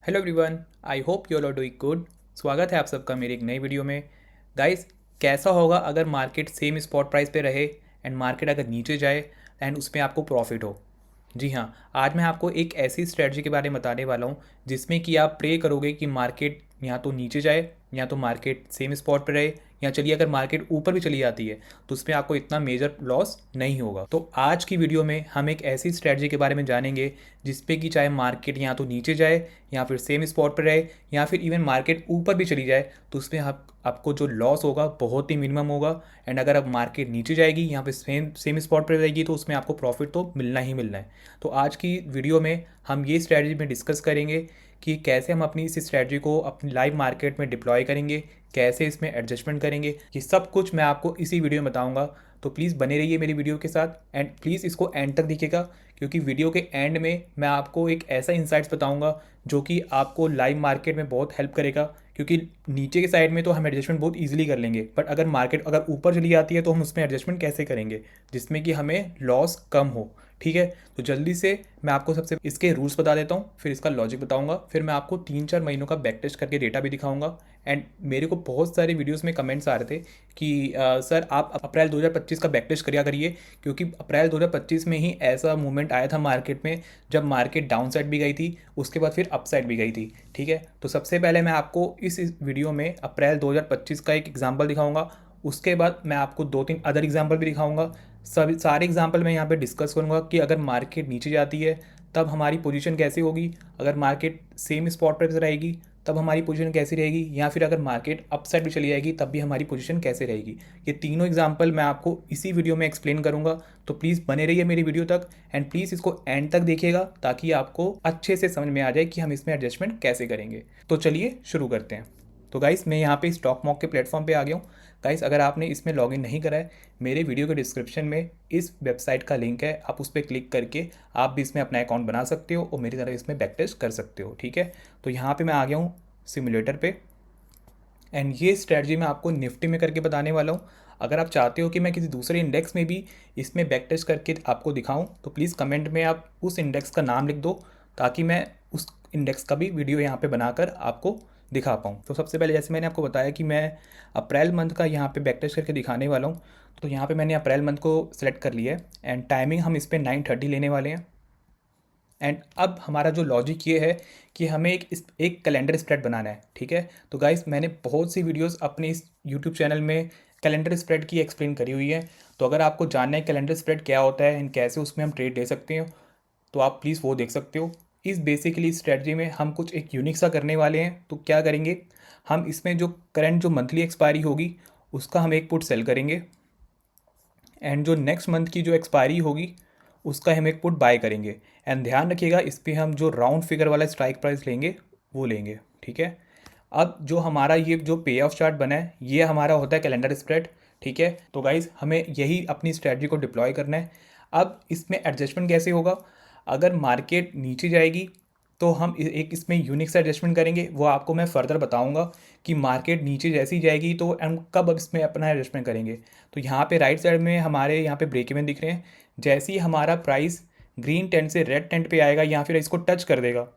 Hello everyone, I hope you all are doing good. स्वागत है आप सबका मेरी एक नई वीडियो में। गाइस, कैसा होगा अगर मार्केट सेम स्पॉट प्राइस पे रहे एंड मार्केट अगर नीचे जाए एंड उसमें आपको प्रॉफिट हो। जी हाँ, आज मैं आपको एक ऐसी स्ट्रेटजी के बारे में बताने वाला हूँ जिसमें कि आप प्रे करोगे कि मार्केट या तो नीचे जाए या तो मार्केट सेम स्पॉट पर रहे, या चलिए अगर मार्केट ऊपर भी चली जाती है तो उसमें आपको इतना मेजर लॉस नहीं होगा। तो आज की वीडियो में हम एक ऐसी स्ट्रेटजी के बारे में जानेंगे जिसपे कि चाहे मार्केट या तो नीचे जाए या फिर सेम स्पॉट पर रहे या फिर इवन मार्केट ऊपर भी चली जाए तो उसमें आपको जो लॉस होगा बहुत ही मिनिमम होगा। एंड अगर अब मार्केट नीचे जाएगी यहाँ पे सेम सेम स्पॉट पर रहेगी तो उसमें आपको प्रॉफिट तो मिलना ही मिलना है। तो आज की वीडियो में हम ये स्ट्रैटेजी में डिस्कस करेंगे कि कैसे हम अपनी इस स्ट्रैटेजी को अपनी लाइव मार्केट में डिप्लॉय करेंगे, कैसे इसमें एडजस्टमेंट करेंगे, ये सब कुछ मैं आपको इसी वीडियो में बताऊंगा। तो प्लीज़ बने रहिए मेरी वीडियो के साथ एंड प्लीज़ इसको एंड तक देखिएगा, क्योंकि वीडियो के एंड में मैं आपको एक ऐसा इंसाइट्स बताऊंगा जो कि आपको लाइव मार्केट में बहुत हेल्प करेगा। क्योंकि नीचे के साइड में तो हम एडजस्टमेंट बहुत इजीली कर लेंगे, बट अगर मार्केट अगर ऊपर चली जाती है तो हम उसमें एडजस्टमेंट कैसे करेंगे जिसमें कि हमें लॉस कम हो। ठीक है, तो जल्दी से मैं आपको सबसे इसके रूल्स बता देता हूँ, फिर इसका लॉजिक बताऊंगा, फिर मैं आपको 3-4 महीनों का बैक टेस्ट करके डेटा भी दिखाऊंगा। एंड मेरे को बहुत सारे वीडियोस में कमेंट्स आ रहे थे कि सर आप अप्रैल 2025 का बैक टेस्ट करिया करिए, क्योंकि अप्रैल 2025 में ही ऐसा मूवमेंट आया था मार्केट में जब मार्केट डाउन साइड भी गई थी, उसके बाद फिर अप साइड भी गई थी। ठीक है, तो सबसे पहले मैं आपको इस वीडियो में अप्रैल 2025 का एक एग्जाम्पल दिखाऊंगा, उसके बाद मैं आपको 2-3 अदर एग्जाम्पल भी दिखाऊंगा। सभी सारे एग्जाम्पल मैं यहाँ पे डिस्कस करूँगा कि अगर मार्केट नीचे जाती है तब हमारी पोजीशन कैसी होगी, अगर मार्केट सेम स्पॉट पर रहेगी तब हमारी पोजीशन कैसी रहेगी, या फिर अगर मार्केट अप साइड भी चली जाएगी तब भी हमारी पोजीशन कैसे रहेगी। ये तीनों एग्जाम्पल मैं आपको इसी वीडियो में एक्सप्लेन करूँगा। तो प्लीज़ बने रहिए मेरी वीडियो तक एंड प्लीज़ इसको एंड तक देखिएगा ताकि आपको अच्छे से समझ में आ जाए कि हम इसमें एडजस्टमेंट कैसे करेंगे। तो चलिए शुरू करते हैं। तो गाइस, मैं यहाँ पे स्टॉक मॉक के प्लेटफॉर्म पे आ गया हूँ। गाइस, अगर आपने इसमें लॉगिन नहीं करा है, मेरे वीडियो के डिस्क्रिप्शन में इस वेबसाइट का लिंक है, आप उस पर क्लिक करके आप भी इसमें अपना अकाउंट बना सकते हो और मेरी तरह इसमें बैक टेस्ट कर सकते हो। ठीक है, तो यहाँ पे मैं आ गया हूँ सिमुलेटर पे एंड ये स्ट्रैटेजी मैं आपको निफ्टी में करके बताने वाला हूँ। अगर आप चाहते हो कि मैं किसी दूसरे इंडेक्स में भी इसमें बैक टेस्ट करके आपको दिखाऊं तो प्लीज़ कमेंट में आप उस इंडेक्स का नाम लिख दो ताकि मैं उस इंडेक्स का भी वीडियो यहाँ पे बनाकर आपको दिखा पाऊँ। तो सबसे पहले जैसे मैंने आपको बताया कि मैं अप्रैल मंथ का यहाँ पे बैक टेस्ट करके दिखाने वाला हूँ, तो यहाँ पे मैंने अप्रैल मंथ को सिलेक्ट कर लिया है एंड टाइमिंग हम इस पर 9:30 लेने वाले हैं। एंड अब हमारा जो लॉजिक ये है कि हमें एक कैलेंडर स्प्रेड बनाना है। ठीक है, तो गाइस, मैंने बहुत सी वीडियोस अपने इस यूट्यूब चैनल में कैलेंडर स्प्रेड की एक्सप्लेन करी हुई है। तो अगर आपको जानना है कैलेंडर स्प्रेड क्या होता है एंड कैसे उसमें हम ट्रेड ले सकते हैं तो आप प्लीज़ वो देख सकते हो। इस बेसिकली स्ट्रेटजी में हम कुछ एक यूनिक सा करने वाले हैं। तो क्या करेंगे, हम इसमें जो करंट जो मंथली एक्सपायरी होगी उसका हम एक पुट सेल करेंगे एंड जो नेक्स्ट मंथ की जो एक्सपायरी होगी उसका हम एक पुट बाय करेंगे। एंड ध्यान रखिएगा, इस पर हम जो राउंड फिगर वाला स्ट्राइक प्राइस लेंगे वो लेंगे। ठीक है, अब जो हमारा ये जो पे ऑफ चार्ट बना है ये हमारा होता है कैलेंडर स्प्रेड। ठीक है, तो गाइज हमें यही अपनी स्ट्रेटजी को डिप्लॉय करना है। अब इसमें एडजस्टमेंट कैसे होगा, अगर मार्केट नीचे जाएगी तो हम एक इसमें यूनिक सा एडजस्टमेंट करेंगे, वो आपको मैं फर्दर बताऊंगा कि मार्केट नीचे जैसी जाएगी तो हम कब अब इसमें अपना एडजस्टमेंट करेंगे। तो यहाँ पे राइट साइड में हमारे यहाँ पे ब्रेक इवन दिख रहे हैं। जैसे ही हमारा प्राइस ग्रीन टेंट से रेड टेंट पे आएगा या फिर इसको टच कर देगा,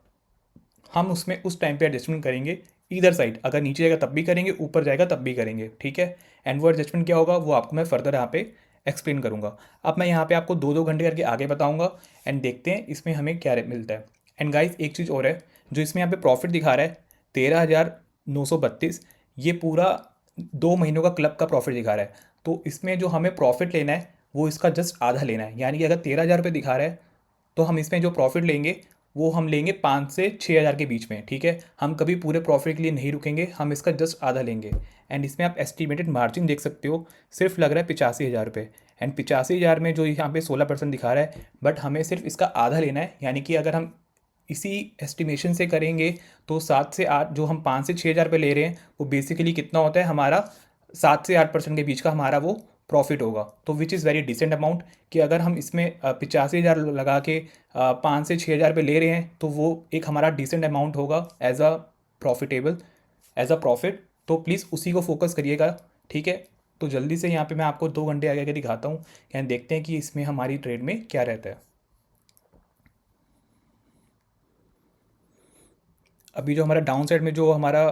हम उसमें उस टाइम पे एडजस्टमेंट करेंगे। इधर साइड अगर नीचे जाएगा तब भी करेंगे, ऊपर जाएगा तब भी करेंगे। ठीक है, एंड वो एडजस्टमेंट क्या होगा वो आपको मैं फर्दर यहाँ पे एक्सप्लेन करूँगा। अब मैं यहाँ पे आपको 2-2 घंटे करके आगे बताऊँगा एंड देखते हैं इसमें हमें क्या मिलता है। एंड गाइस, एक चीज़ और है, जो इसमें यहाँ पे प्रॉफिट दिखा रहा है 13,932, ये पूरा 2 महीनों का क्लब का प्रॉफिट दिखा रहा है। तो इसमें जो हमें प्रॉफिट लेना है वो इसका जस्ट आधा लेना है, यानी कि अगर 13,000 रुपये दिखा रहा है तो हम इसमें जो प्रॉफिट लेंगे वो हम लेंगे 5 से 6 हज़ार के बीच में। ठीक है, हम कभी पूरे प्रॉफिट के लिए नहीं रुकेंगे, हम इसका जस्ट आधा लेंगे। एंड इसमें आप एस्टिमेटेड मार्जिन देख सकते हो, सिर्फ लग रहा है 85,000 रुपये। एंड 85,000 में जो यहाँ पे 16% दिखा रहा है, बट हमें सिर्फ इसका आधा लेना है, यानी कि अगर हम इसी एस्टिमेशन से करेंगे तो 7 से 8, जो हम 5 से 6 हज़ार रुपये ले रहे हैं वो बेसिकली कितना होता है हमारा 7 से 8% के बीच का हमारा वो प्रॉफिट होगा। तो which is very decent amount कि अगर हम इसमें 85,000 लगा के 5 से 6 हज़ार रुपये ले रहे हैं तो वो एक हमारा डिसेंट अमाउंट होगा as a profitable, as a profit. तो प्लीज़ उसी को फोकस करिएगा। ठीक है, तो जल्दी से यहाँ पे मैं आपको 2 घंटे आगे आगे दिखाता हूँ, यहाँ देखते हैं कि इसमें हमारी ट्रेड में क्या रहता है। अभी जो हमारा डाउन साइड में जो हमारा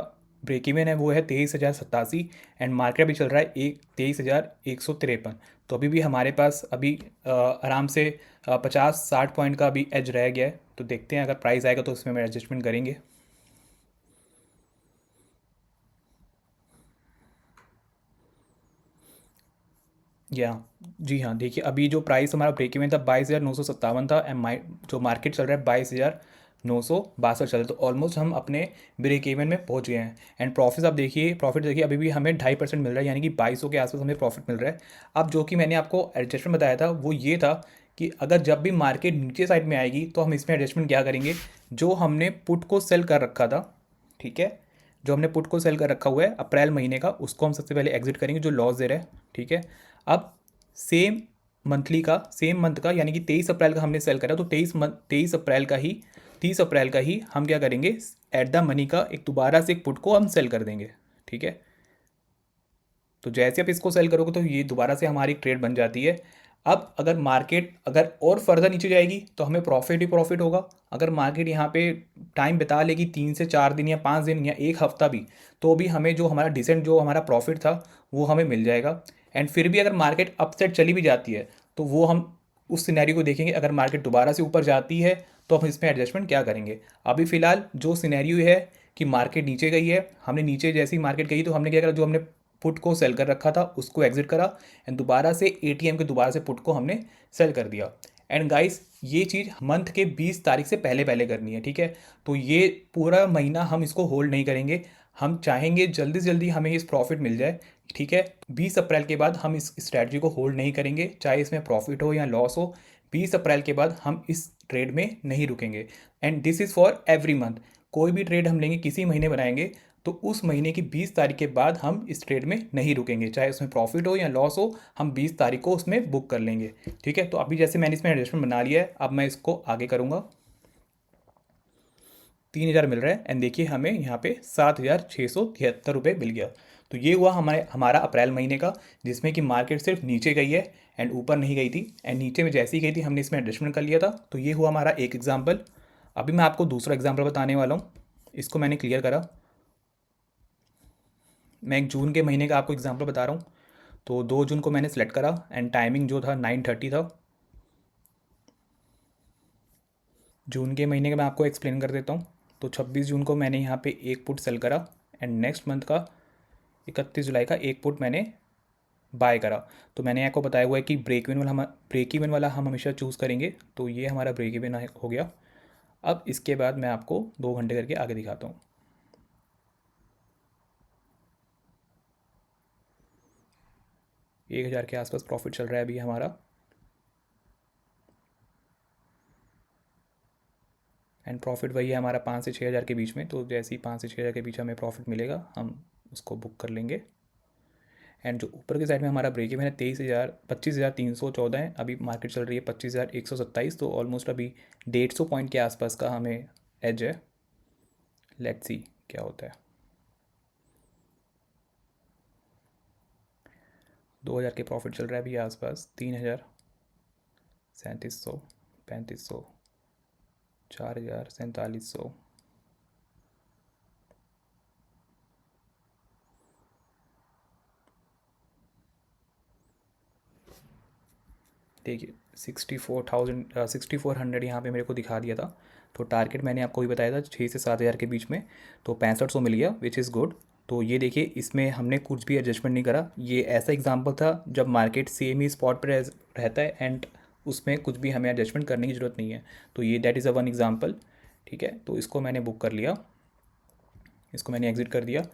ब्रेक इवन है वो है 23,087 एंड मार्केट अभी चल रहा है 23,153। तो अभी भी हमारे पास अभी आराम से 50-60 पॉइंट का अभी एज रह गया है। तो देखते हैं अगर प्राइस आएगा तो उसमें हम एडजस्टमेंट करेंगे। या जी हाँ, देखिए अभी जो प्राइस हमारा ब्रेक इवन था 22,957 था एंड जो मार्केट चल रहा है 22,962 चल रहा है। तो ऑलमोस्ट हम अपने ब्रेक इवन में पहुंच गए हैं। एंड प्रॉफिट आप देखिए, प्रॉफिट देखिए अभी भी हमें 2.5% मिल रहा है, यानी कि 2200 के आसपास हमें प्रॉफिट मिल रहा है। अब जो कि मैंने आपको एडजस्टमेंट बताया था वो ये था कि अगर जब भी मार्केट नीचे साइड में आएगी तो हम इसमें एडजस्टमेंट क्या करेंगे, जो हमने पुट को सेल कर रखा था, ठीक है, जो हमने पुट को सेल कर रखा हुआ है अप्रैल महीने का, उसको हम सबसे पहले एग्जिट करेंगे जो लॉस दे रहा है, ठीक है। अब सेम सेम मंथ का यानी कि 23 अप्रैल का हमने सेल करा, तो 30 अप्रैल का ही हम क्या करेंगे, एट द मनी का एक दोबारा से एक पुट को हम सेल कर देंगे, ठीक है। तो जैसे आप इसको सेल करोगे तो ये दोबारा से हमारी ट्रेड बन जाती है। अब अगर मार्केट अगर और फर्दर नीचे जाएगी तो हमें प्रॉफिट ही प्रॉफिट होगा। अगर मार्केट यहाँ पे टाइम बिता लेगी 3 से 4 दिन या 5 दिन या एक हफ्ता भी, तो भी हमें जो हमारा डिसेंट जो हमारा प्रॉफिट था वो हमें मिल जाएगा। एंड फिर भी अगर मार्केट अपसेट चली भी जाती है तो वो हम उस सिनेरियो को देखेंगे, अगर मार्केट दोबारा से ऊपर जाती है तो हम इसमें एडजस्टमेंट क्या करेंगे। अभी फ़िलहाल जो सिनेरियो है कि मार्केट नीचे गई है, हमने नीचे जैसी मार्केट गई तो हमने क्या करा, जो हमने पुट को सेल कर रखा था उसको एग्जिट करा एंड दोबारा से एटीएम के दोबारा से पुट को हमने सेल कर दिया। एंड गाइस ये चीज़ मंथ के 20 तारीख से पहले पहले करनी है, ठीक है। तो ये पूरा महीना हम इसको होल्ड नहीं करेंगे, हम चाहेंगे जल्दी से जल्दी हमें इस प्रॉफिट मिल जाए, ठीक है। 20 अप्रैल के बाद हम इस स्ट्रैटेजी को होल्ड नहीं करेंगे, चाहे इसमें प्रॉफिट हो या लॉस हो। 20 अप्रैल के बाद हम इस ट्रेड में नहीं रुकेंगे। And this is for every month. कोई भी ट्रेड हम लेंगे, किसी महीने बनाएंगे, तो उस महीने की 20 तारीख के बाद हम इस ट्रेड में नहीं रुकेंगे, चाहे उसमें प्रॉफिट हो या लॉस हो, हम 20 तारीख को उसमें बुक कर लेंगे, ठीक है। तो अभी जैसे मैंने इसमें एडजस्टमेंट बना लिया है, अब मैं इसको आगे करूँगा। 3,000 मिल रहा है एंड देखिए हमें यहाँ पे 7,673 रुपये मिल गया। तो ये हुआ हमारा अप्रैल महीने का, जिसमें कि मार्केट सिर्फ नीचे गई है एंड ऊपर नहीं गई थी। एंड नीचे में जैसे ही गई थी हमने इसमें एडजस्टमेंट कर लिया था। तो ये हुआ हमारा एक एग्जाम्पल। अभी मैं आपको दूसरा एग्जाम्पल बताने वाला हूँ, इसको मैंने क्लियर करा। मैं एक जून के महीने का आपको एग्जांपल बता रहा हूँ। तो 2 जून को मैंने सेलेक्ट करा एंड टाइमिंग जो था 9:30 था। जून के महीने का मैं आपको एक्सप्लेन कर देता हूँ। तो 26 जून को मैंने यहाँ पे एक पुट सेल करा एंड नेक्स्ट मंथ का 31 जुलाई का एक पुट मैंने बाय करा। तो मैंने आपको बताया हुआ है कि ब्रेक इवन वाला हम हमेशा चूज़ करेंगे। तो ये हमारा ब्रेक इवन हो गया। अब इसके बाद मैं आपको 2 घंटे करके आगे दिखाता हूँ। 1,000 के आसपास प्रॉफिट चल रहा है अभी हमारा। एंड प्रॉफिट वही है हमारा 5 से 6 हज़ार के बीच में। तो जैसे ही 5 से 6 हज़ार के बीच हमें प्रॉफिट मिलेगा हम उसको बुक कर लेंगे। एंड जो ऊपर की साइड में हमारा ब्रेक इवन है 25,314 है। अभी मार्केट चल रही है 25,127। तो ऑलमोस्ट अभी 150 पॉइंट के आसपास का हमें एज है। लेट्स सी क्या होता है। 2,000 के प्रॉफिट चल रहा है अभी आसपास, 3,000, 3,700, 3,500, 4,000, 4,700। देखिए 6,400 यहाँ पे मेरे को दिखा दिया था। तो टारगेट मैंने आपको भी बताया था 6 से 7 हज़ार के बीच में। तो 6500 मिल गया विच इज़ गुड। तो ये देखिए इसमें हमने कुछ भी एडजस्टमेंट नहीं करा। ये ऐसा एग्जांपल था जब मार्केट सेम ही स्पॉट पर रहता है एंड उसमें कुछ भी हमें एडजस्टमेंट करने की ज़रूरत नहीं है। तो ये that is a one example, ठीक है। तो इसको मैंने बुक कर लिया, इसको मैंने एग्जिट कर दिया।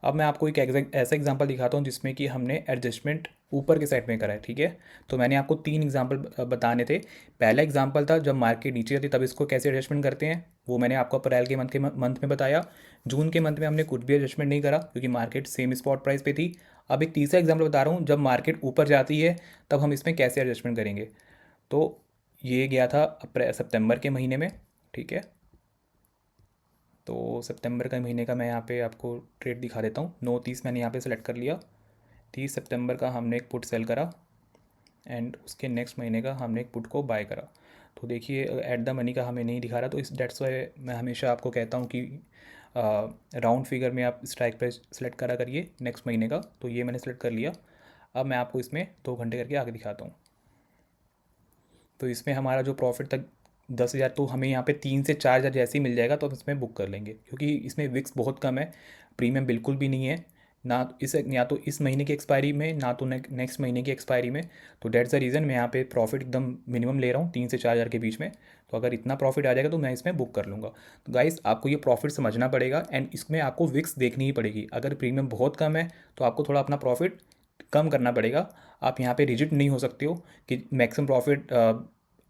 अब मैं आपको एक ऐसा एग्जांपल दिखाता हूँ जिसमें कि हमने एडजस्टमेंट ऊपर के साइड में करा है, ठीक है। तो मैंने आपको 3 एग्जांपल बताने थे। पहला एग्जांपल था जब मार्केट नीचे जाती तब इसको कैसे एडजस्टमेंट करते हैं, वो मैंने आपको अप्रैल के मंथ में बताया। जून के मंथ में हमने कुछ भी एडजस्टमेंट नहीं करा क्योंकि मार्केट सेम स्पॉट प्राइस पे थी। अब एक तीसरा एग्जाम्पल बता रहा हूँ, जब मार्केट ऊपर जाती है तब हम इसमें कैसे एडजस्टमेंट करेंगे। तो ये गया था सितंबर के महीने में, ठीक है। तो सितंबर का महीने का मैं यहाँ पे आपको ट्रेड दिखा देता हूँ। 9:30 मैंने यहाँ पे सेलेक्ट कर लिया। 30 सितंबर का हमने एक पुट सेल करा एंड उसके नेक्स्ट महीने का हमने एक पुट को बाय करा। तो देखिए एट द मनी का हमें नहीं दिखा रहा। तो इस डेट्स वाई मैं हमेशा आपको कहता हूँ कि राउंड फिगर में आप स्ट्राइक प्राइस सेलेक्ट करा करिए नेक्स्ट महीने का। तो ये मैंने सेलेक्ट कर लिया। अब मैं आपको इसमें 2 घंटे करके आगे दिखाता हूँ। तो इसमें हमारा जो प्रॉफिट तक 10,000, तो हमें यहाँ पे 3 से 4 हज़ार जैसे ही मिल जाएगा तो हम इसमें बुक कर लेंगे, क्योंकि इसमें विक्स बहुत कम है, प्रीमियम बिल्कुल भी नहीं है, ना या तो इस महीने की एक्सपायरी में, ना तो नेक्स्ट महीने की एक्सपायरी में। तो डेट्स द रीज़न मैं यहाँ पे प्रॉफिट एकदम मिनिमम ले रहा हूँ, 3 से 4 हज़ार के बीच में। तो अगर इतना प्रॉफिट आ जाएगा तो मैं इसमें बुक कर लूँगा। तो गाइस आपको ये प्रॉफिट समझना पड़ेगा, एंड इसमें आपको विक्स देखनी ही पड़ेगी। अगर प्रीमियम बहुत कम है तो आपको थोड़ा अपना प्रॉफिट कम करना पड़ेगा। आप यहाँ पे रिजिड नहीं हो सकते हो कि मैक्सिमम प्रॉफिट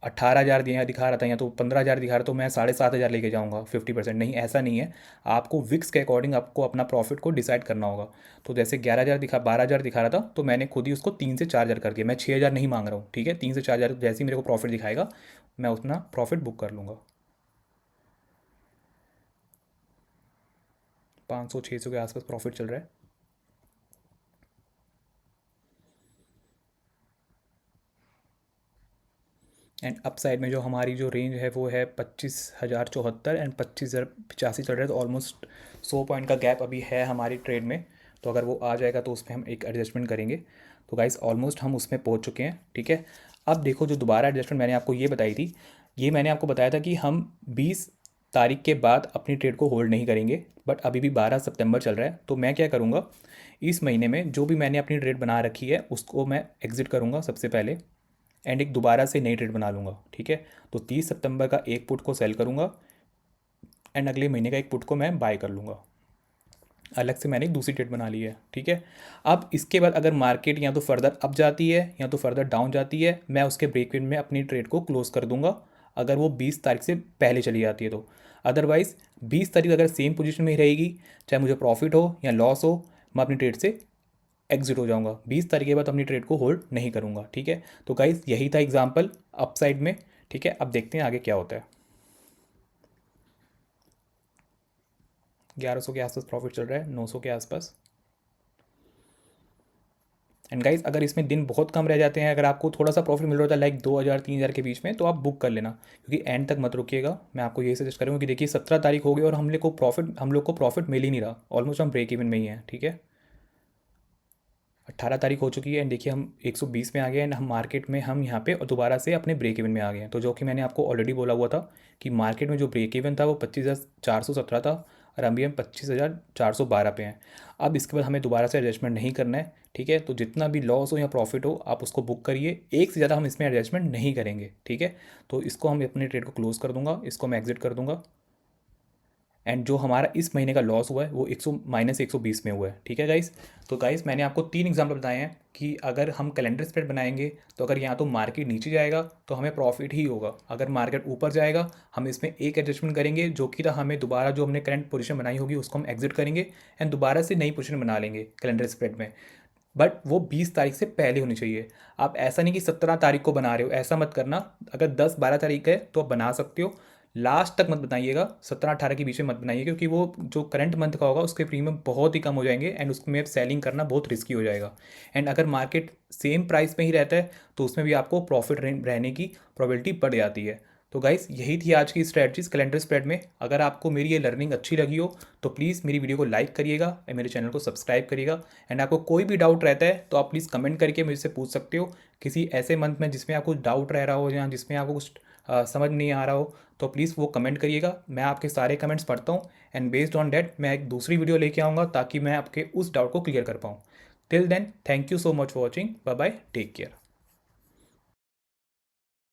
18,000 दिखा रहा था या तो 15,000 दिखा रहा, तो मैं 7,500 लेके जाऊँगा 50%। नहीं, ऐसा नहीं है। आपको विक्स के अकॉर्डिंग आपको अपना प्रॉफिट को डिसाइड करना होगा। तो जैसे 12,000 दिखा रहा था, तो मैंने खुद ही उसको 3 से 4 हज़ार कर दिया। मैं 6,000 नहीं मांग रहा हूँ, ठीक है। 3 से 4 हज़ार जैसे ही मेरे को प्रॉफिट दिखाएगा मैं उतना प्रॉफिट बुक कर लूँगा। 500-600 के आसपास प्रॉफिट चल रहा है। एंड अप साइड में जो हमारी जो रेंज है वो है 25,074 एंड 25,085 चल रहा है। तो ऑलमोस्ट 100 पॉइंट का गैप अभी है हमारी ट्रेड में। तो अगर वो आ जाएगा तो उसमें हम एक एडजस्टमेंट करेंगे। तो गाइस ऑलमोस्ट हम उसमें पहुंच चुके हैं, ठीक है। अब देखो, जो दोबारा एडजस्टमेंट मैंने आपको ये बताई थी, ये मैंने आपको बताया था कि हम 20 तारीख के बाद अपनी ट्रेड को होल्ड नहीं करेंगे। बट अभी भी 12 सितंबर चल रहा है, तो मैं क्या करूँगा, इस महीने में जो भी मैंने अपनी ट्रेड बना रखी है उसको मैं एग्ज़िट करूँगा सबसे पहले, एंड एक दोबारा से नई ट्रेड बना लूँगा, ठीक है। तो 30 सितंबर का एक पुट को सेल करूँगा, एंड अगले महीने का एक पुट को मैं बाय कर लूँगा। अलग से मैंने एक दूसरी ट्रेड बना ली है, ठीक है। अब इसके बाद अगर मार्केट या तो फर्दर अप जाती है या तो फर्दर डाउन जाती है, मैं उसके ब्रेक इवन में अपनी ट्रेड को क्लोज़ कर दूंगा, अगर वो 20 तारीख से पहले चली जाती है तो। अदरवाइज़ 20 तारीख अगर सेम पोजीशन में ही रहेगी, चाहे मुझे प्रॉफिट हो या लॉस हो, मैं अपनी ट्रेड से एग्जिट हो जाऊंगा। 20 तारीख के बाद अपनी ट्रेड को होल्ड नहीं करूंगा, ठीक है। तो गाइस यही था एग्जांपल अपसाइड में, ठीक है। अब देखते हैं आगे क्या होता है। 1100 के आसपास प्रॉफिट चल रहा है, 900 के आसपास। एंड गाइस अगर इसमें दिन बहुत कम रह जाते हैं, अगर आपको थोड़ा सा प्रॉफिट मिल रहा था लाइक 2,000-3,000 के बीच में, तो आप बुक कर लेना, क्योंकि एंड तक मत रुकिएगा। मैं आपको ये सजेस्ट करूँगा कि देखिए 17 तारीख हो गई और हम लोग को प्रॉफिट मिल ही नहीं रहा, ऑलमोस्ट हम ब्रेक इवन में ही हैं, ठीक है। 18 तारीख हो चुकी है, एंड देखिए हम 120 में आ गए, एंड हम मार्केट में हम यहाँ पे और दोबारा से अपने ब्रेक इवन में आ गए हैं। तो जो कि मैंने आपको ऑलरेडी बोला हुआ था कि मार्केट में जो ब्रेक इवन था वो 25,417 था, और अभी हम 25,412 पे हैं। अब इसके बाद हमें दोबारा से एडजस्टमेंट नहीं करना है, ठीक है। तो जितना भी लॉस हो या प्रॉफिट हो आप उसको बुक करिए, एक से ज़्यादा हम इसमें एडजस्टमेंट नहीं करेंगे, ठीक है। तो इसको हम अपने ट्रेड को क्लोज़ कर दूंगा, इसको मैं एग्जिट कर दूंगा। एंड जो हमारा इस महीने का लॉस हुआ है वो -120 में हुआ है, ठीक है गाइस। तो गाइस मैंने आपको 3 एग्जांपल बताए हैं कि अगर हम कैलेंडर स्प्रेड बनाएंगे तो अगर यहाँ तो मार्केट नीचे जाएगा तो हमें प्रॉफिट ही होगा, अगर मार्केट ऊपर जाएगा हम इसमें एक एडजस्टमेंट करेंगे, जो कि हमें दोबारा जो हमने करंट पोजीशन बनाई होगी उसको हम एग्जिट करेंगे, एंड दोबारा से नई पोजीशन बना लेंगे कैलेंडर स्प्रेड में। बट वो 20 तारीख से पहले होनी चाहिए। आप ऐसा नहीं कि 17 तारीख को बना रहे हो, ऐसा मत करना। अगर 10-12 तारीख है तो आप बना सकते हो, लास्ट तक मत बनाइएगा, 17-18 के बीच में मत बनाइए, क्योंकि वो जो करंट मंथ का होगा उसके प्रीमियम बहुत ही कम हो जाएंगे, एंड उसमें सेलिंग करना बहुत रिस्की हो जाएगा। एंड अगर मार्केट सेम प्राइस में ही रहता है तो उसमें भी आपको प्रॉफिट रहने की प्रोबेबिलिटी बढ़ जाती है। तो गाइस यही थी आज की स्ट्रैटेजीज कैलेंडर स्प्रेड में। अगर आपको मेरी ये लर्निंग अच्छी लगी हो तो प्लीज़ मेरी वीडियो को लाइक करिएगा और मेरे चैनल को सब्सक्राइब करिएगा। एंड आपको कोई भी डाउट रहता है तो आप प्लीज़ कमेंट करके मुझसे पूछ सकते हो, किसी ऐसे मंथ में जिसमें आपको डाउट रह रहा हो या जिसमें आपको कुछ समझ नहीं आ रहा हो, तो प्लीज़ वो कमेंट करिएगा। मैं आपके सारे कमेंट्स पढ़ता हूँ, एंड बेस्ड ऑन डैट मैं एक दूसरी वीडियो लेके आऊँगा ताकि मैं आपके उस डाउट को क्लियर कर पाऊँ। Till then thank you so much for watching, bye bye, take care.